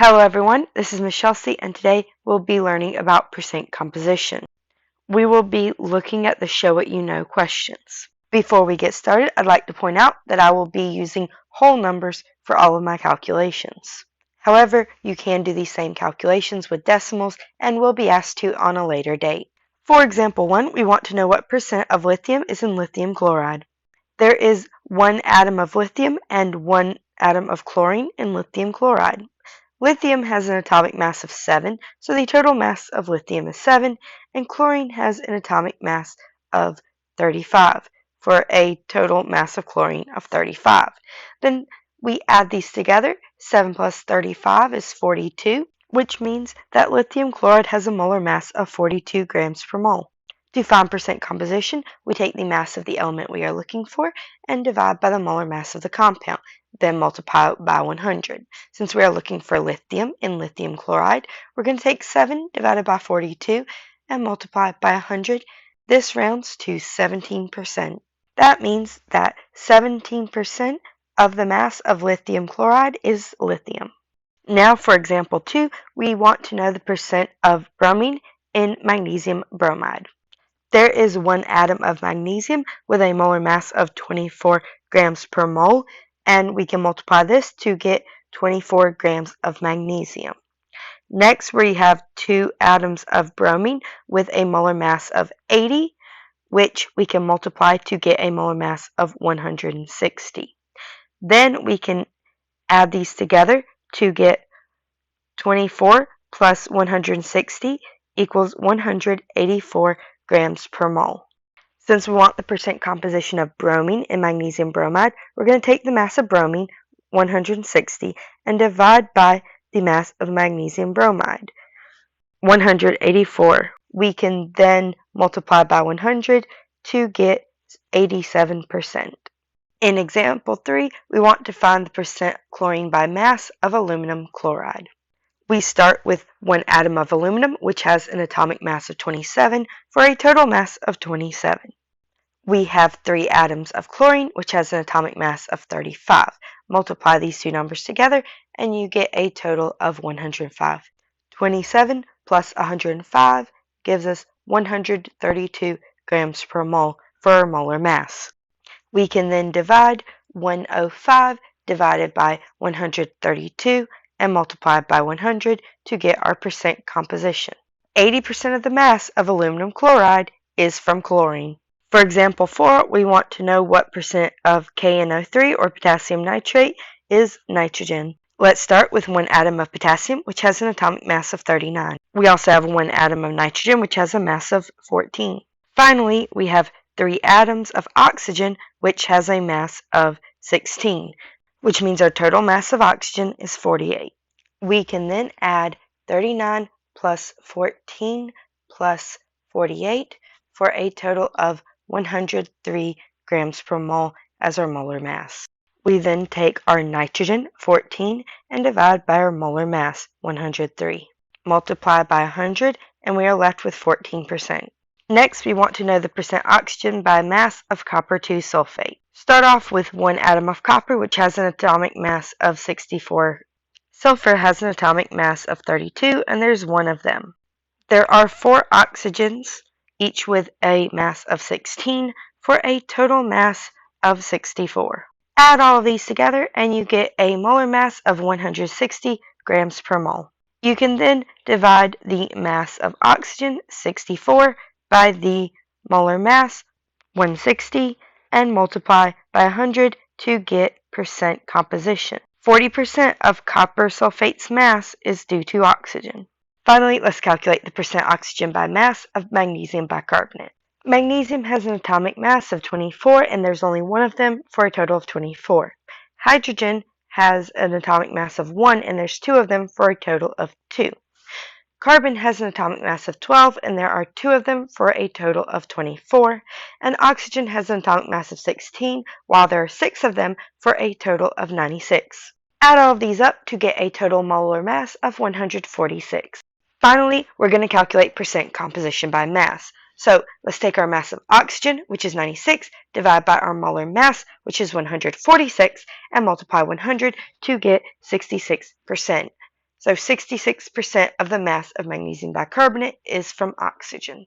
Hello everyone, this is Miss Chelsea and today we'll be learning about percent composition. We will be looking at the show what you know questions. Before we get started, I'd like to point out that I will be using whole numbers for all of my calculations. However, you can do these same calculations with decimals and will be asked to on a later date. For example 1, we want to know what percent of lithium is in lithium chloride. There is 1 atom of lithium and 1 atom of chlorine in lithium chloride. Lithium has an atomic mass of 7, so the total mass of lithium is 7, and chlorine has an atomic mass of 35, for a total mass of chlorine of 35. Then we add these together. 7 plus 35 is 42, which means that lithium chloride has a molar mass of 42 grams per mole. To find percent composition, we take the mass of the element we are looking for and divide by the molar mass of the compound, then multiply it by 100. Since we are looking for lithium in lithium chloride, we're going to take 7 divided by 42 and multiply it by 100. This rounds to 17%. That means that 17% of the mass of lithium chloride is lithium. Now for example 2, we want to know the percent of bromine in magnesium bromide. There is 1 atom of magnesium with a molar mass of 24 grams per mole, and we can multiply this to get 24 grams of magnesium. Next, we have 2 atoms of bromine with a molar mass of 80, which we can multiply to get a molar mass of 160. Then we can add these together to get 24 plus 160 equals 184 grams per mole. Since we want the percent composition of bromine in magnesium bromide, we're going to take the mass of bromine, 160, and divide by the mass of magnesium bromide, 184. We can then multiply by 100 to get 87%. In example 3, we want to find the percent chlorine by mass of aluminum chloride. We start with 1 atom of aluminum, which has an atomic mass of 27, for a total mass of 27. We have 3 atoms of chlorine, which has an atomic mass of 35. Multiply these two numbers together, and you get a total of 105. 27 plus 105 gives us 132 grams per mole for our molar mass. We can then divide 105 divided by 132 and multiply by 100 to get our percent composition. 80% of the mass of aluminum chloride is from chlorine. For example 4, we want to know what percent of KNO3 or potassium nitrate is nitrogen. Let's start with 1 atom of potassium, which has an atomic mass of 39. We also have 1 atom of nitrogen, which has a mass of 14. Finally, we have 3 atoms of oxygen, which has a mass of 16, which means our total mass of oxygen is 48. We can then add 39 plus 14 plus 48 for a total of 103 grams per mole as our molar mass. We then take our nitrogen, 14, and divide by our molar mass, 103. Multiply by 100, and we are left with 14%. Next, we want to know the percent oxygen by mass of copper 2 sulfate. Start off with 1 atom of copper, which has an atomic mass of 64. Sulfur has an atomic mass of 32, and there's 1 of them. There are 4 oxygens, each with a mass of 16, for a total mass of 64. Add all of these together, and you get a molar mass of 160 grams per mole. You can then divide the mass of oxygen, 64, by the molar mass, 160, and multiply by 100 to get percent composition. 40% of copper sulfate's mass is due to oxygen. Finally, let's calculate the percent oxygen by mass of magnesium bicarbonate. Magnesium has an atomic mass of 24, and there's only 1 of them for a total of 24. Hydrogen has an atomic mass of 1, and there's 2 of them for a total of 2. Carbon has an atomic mass of 12, and there are 2 of them for a total of 24. And oxygen has an atomic mass of 16, while there are 6 of them for a total of 96. Add all of these up to get a total molar mass of 146. Finally, we're going to calculate percent composition by mass. So let's take our mass of oxygen, which is 96, divide by our molar mass, which is 146, and multiply 100 to get 66%. So 66% of the mass of magnesium bicarbonate is from oxygen.